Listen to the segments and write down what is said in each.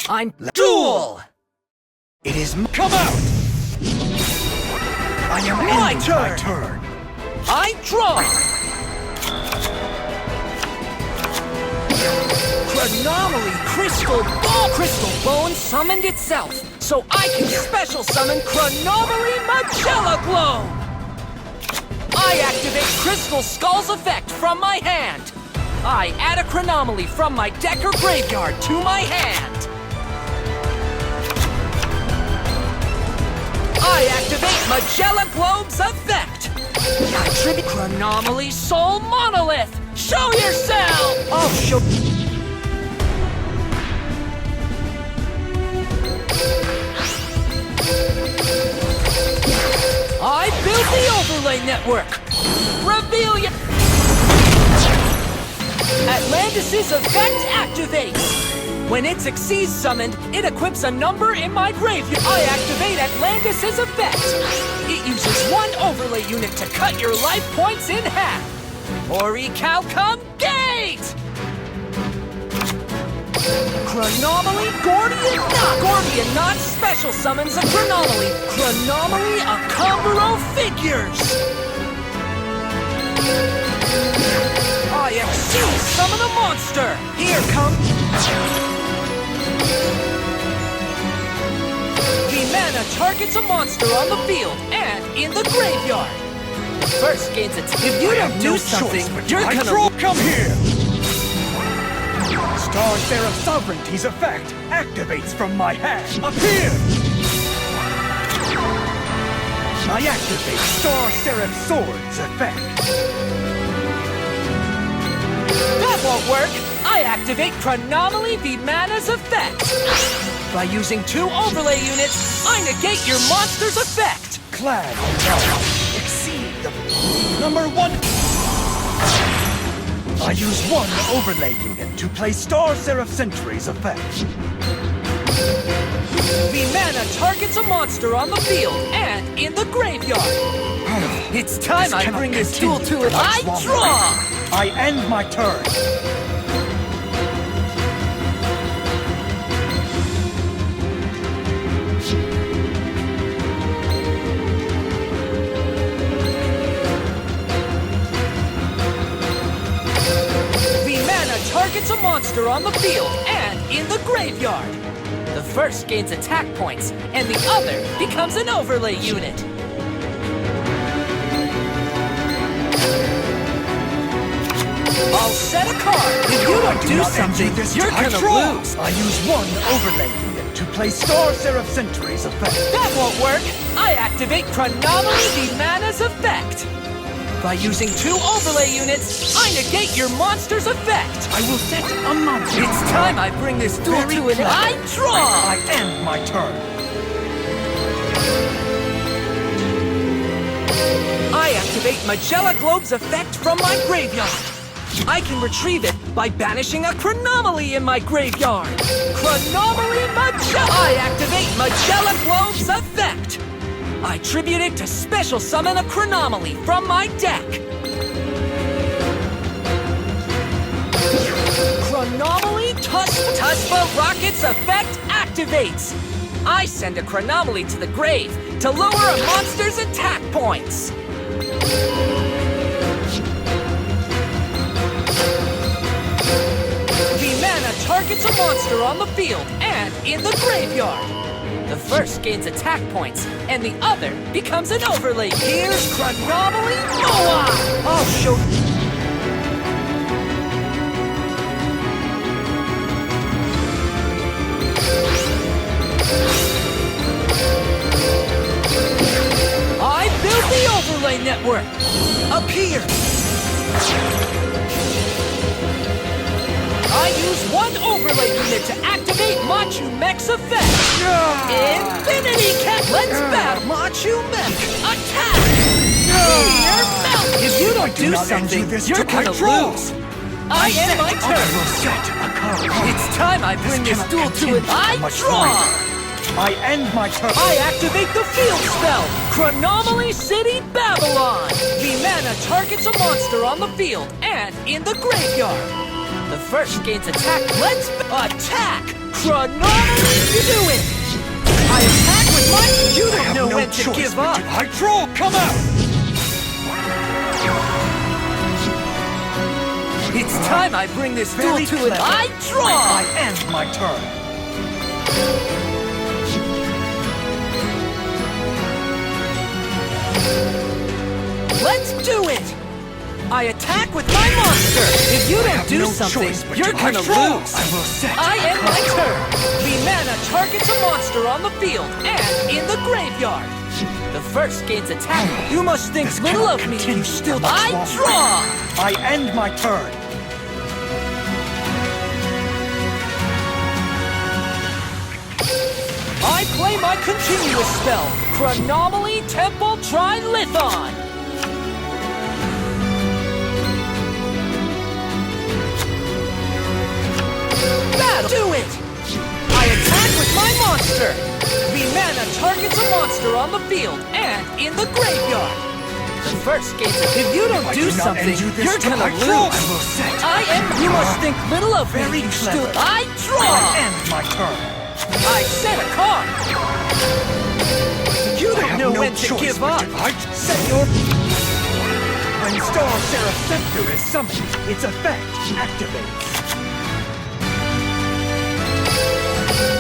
I'm duel! It is come out! I am My ending turn. my turn. I draw! Chronomaly Crystal Bone summoned itself, so I can special summon Chronomaly Magella Globe! I activate Crystal Skull's effect from my hand. I add a Chronomaly from my deck or graveyard to my hand. I activate Magella Globe's effect. I tribute Chronomaly Soul Monolith. Show yourself! I'll show. I built the overlay network. Reveal your. Atlantis' effect activates. When it succeeds summoned, it equips a number in my graveyard. I activate Atlantis' effect. It uses one overlay unit to cut your life points in half. Orichalcum Gate! Chronomaly Gordian Knot special summons a Chronomaly. Chronomaly Acumbro Figures. I exceed summon a monster! Here come... The mana targets a monster on the field and in the graveyard. The first gains its... If you don't do something, you're gonna... Come here! Star Seraph Sovereignty's effect activates from my hand. Appear! I activate Star Seraph Sword's effect. That won't work! I activate Chronomaly Vimana's effect! By using 2 overlay units, I negate your monster's effect! Clad in power, exceed the... Number 1! I use 1 overlay unit to play Star Seraph Sentry's effect. Vimana targets a monster on the field and in the graveyard! It's time I bring this duel to an... I draw! I end my turn. Vimana targets a monster on the field and in the graveyard. The first gains attack points, and the other becomes an overlay unit. I'll set a card. If you don't do something, you're gonna lose. I use 1 overlay unit to play Star Seraph Sentry's effect. That won't work. I activate Chronomaly Vimana's effect. By using 2 overlay units, I negate your monster's effect. I will set a monster. It's time I bring this duel to an... I draw! I end my turn. I activate Magella Globe's effect from my graveyard. I can retrieve it by banishing a Chronomaly in my graveyard. Chronomaly Magella! I activate Magella Globe's effect. I tribute it to special summon a Chronomaly from my deck. Chronomaly Tuspa Rocket's effect activates. I send a Chronomaly to the grave to lower a monster's attack points. Vimana targets a monster on the field and in the graveyard. The first gains attack points, and the other becomes an overlay. Here's Chronomaly Moa! I'll show you. I built the overlay network! Appear! I use 1 overlay unit to activate Machu Mech's effect! Infinity Cat! Let's battle! Machu Mech! Attack! Meteor Melt! If you don't do something, you're gonna lose! I end my turn! It's time I bring this duel to an... I draw! I end my turn. I activate the field spell! Chronomaly City Babylon! Vimana targets a monster on the field and in the graveyard. The first gains attack. Let's attack! Chronometry, do it! I attack with my... You don't know when to give up! I draw! Come out! It's time I bring this duel to an... I draw! I end my turn. Let's do it! I attack with my monster! If you don't do something, you're gonna lose! I will set. I end my turn! The mana targets a monster on the field and in the graveyard! The first gains attack. You must think little of me, you still... I draw! I end my turn. I play my continuous spell, Chronomaly Temple Trilithon! Battle! Do it! I attack with my monster! The mana targets a monster on the field and in the graveyard! The first gains it. If you don't do something, you're gonna lose! I will set. I am... You must think little of me, you still... I draw! I end my turn. I set a card! You don't know when to give up! Set your... When Star Seraph Scepter is summoned, its effect activates.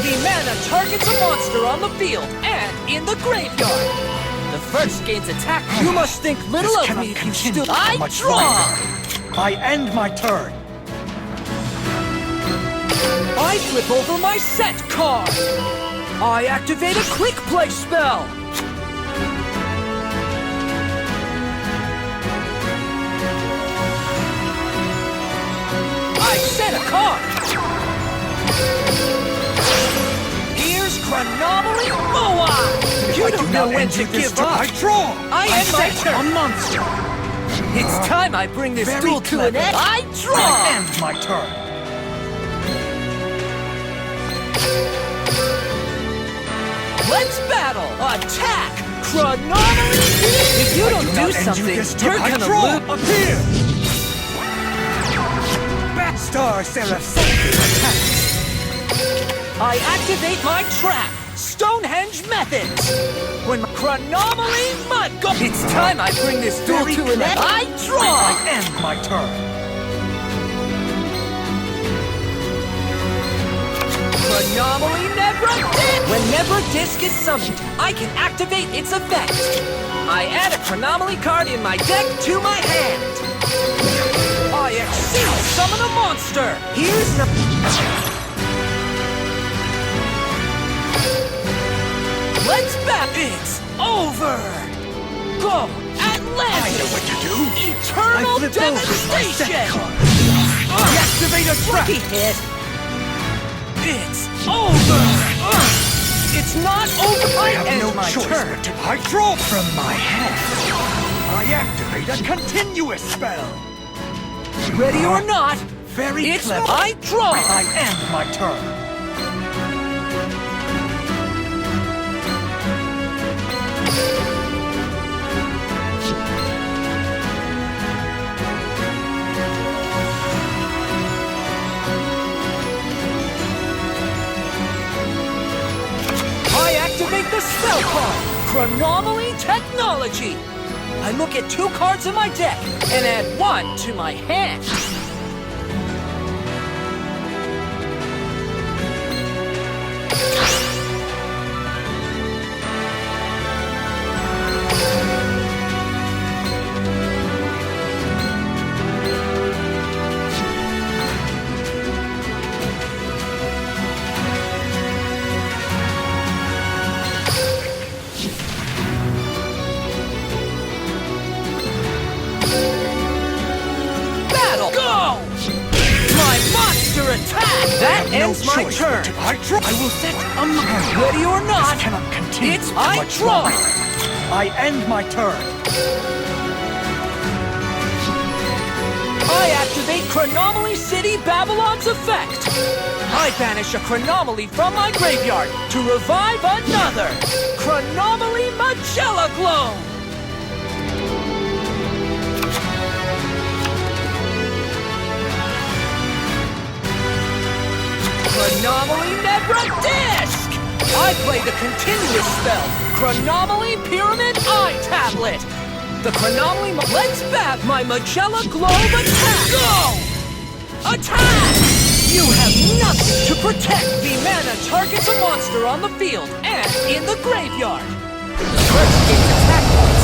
The mana targets a monster on the field and in the graveyard! The first gains attack. You must think little of me if you still... I draw! I end my turn. I flip over my set card! I activate a quick play spell! I set a card! Here's Chronomaly Moai! You don't know when to give up! I draw! I end my turn! A monster! It's time I bring this duel to an end! I draw! I end my turn. Let's battle! Attack! Chronomaly! If you don't do something, you're gonna lose! Appear! Star Seraph Scepter attacks! I activate my trap! Stonehenge Methods! When Chronomaly Mud go... It's time I bring this duel to an end! I draw! I end my turn. Chronomaly Nebra... When Nebra Disc is summoned, I can activate its effect. I add a Chronomaly card in my deck to my hand. I exceed summon a monster! Here's the... Let's bat! It's over! Go! Atlantis! I know what to do! Eternal devastation! Deactivate a trap! Tricky hit! It's over! It's not over! I have end no my choice turn! but to... I draw from my hand! I activate a continuous spell! Ready or not, Very it's clever. I draw! I end my turn. I activate the spell card, Chronomaly Technology. I look at 2 cards in my deck and add 1 to my hand. Attack! That ends my turn! I will set a mark. Ready or not, this cannot continue it's for I much draw! longer. I end my turn. I activate Chronomaly City Babylon's effect! I banish a Chronomaly from my graveyard to revive another! Chronomaly Magella Glow! Chronomaly Chronomaly Nebra Disc! I play the continuous spell, Chronomaly Pyramid Eye Tablet! The Chronomaly Let's bat my Magella Globe attack! Go! Attack! You have nothing to protect! The mana targets a monster on the field and in the graveyard! The first gains attack points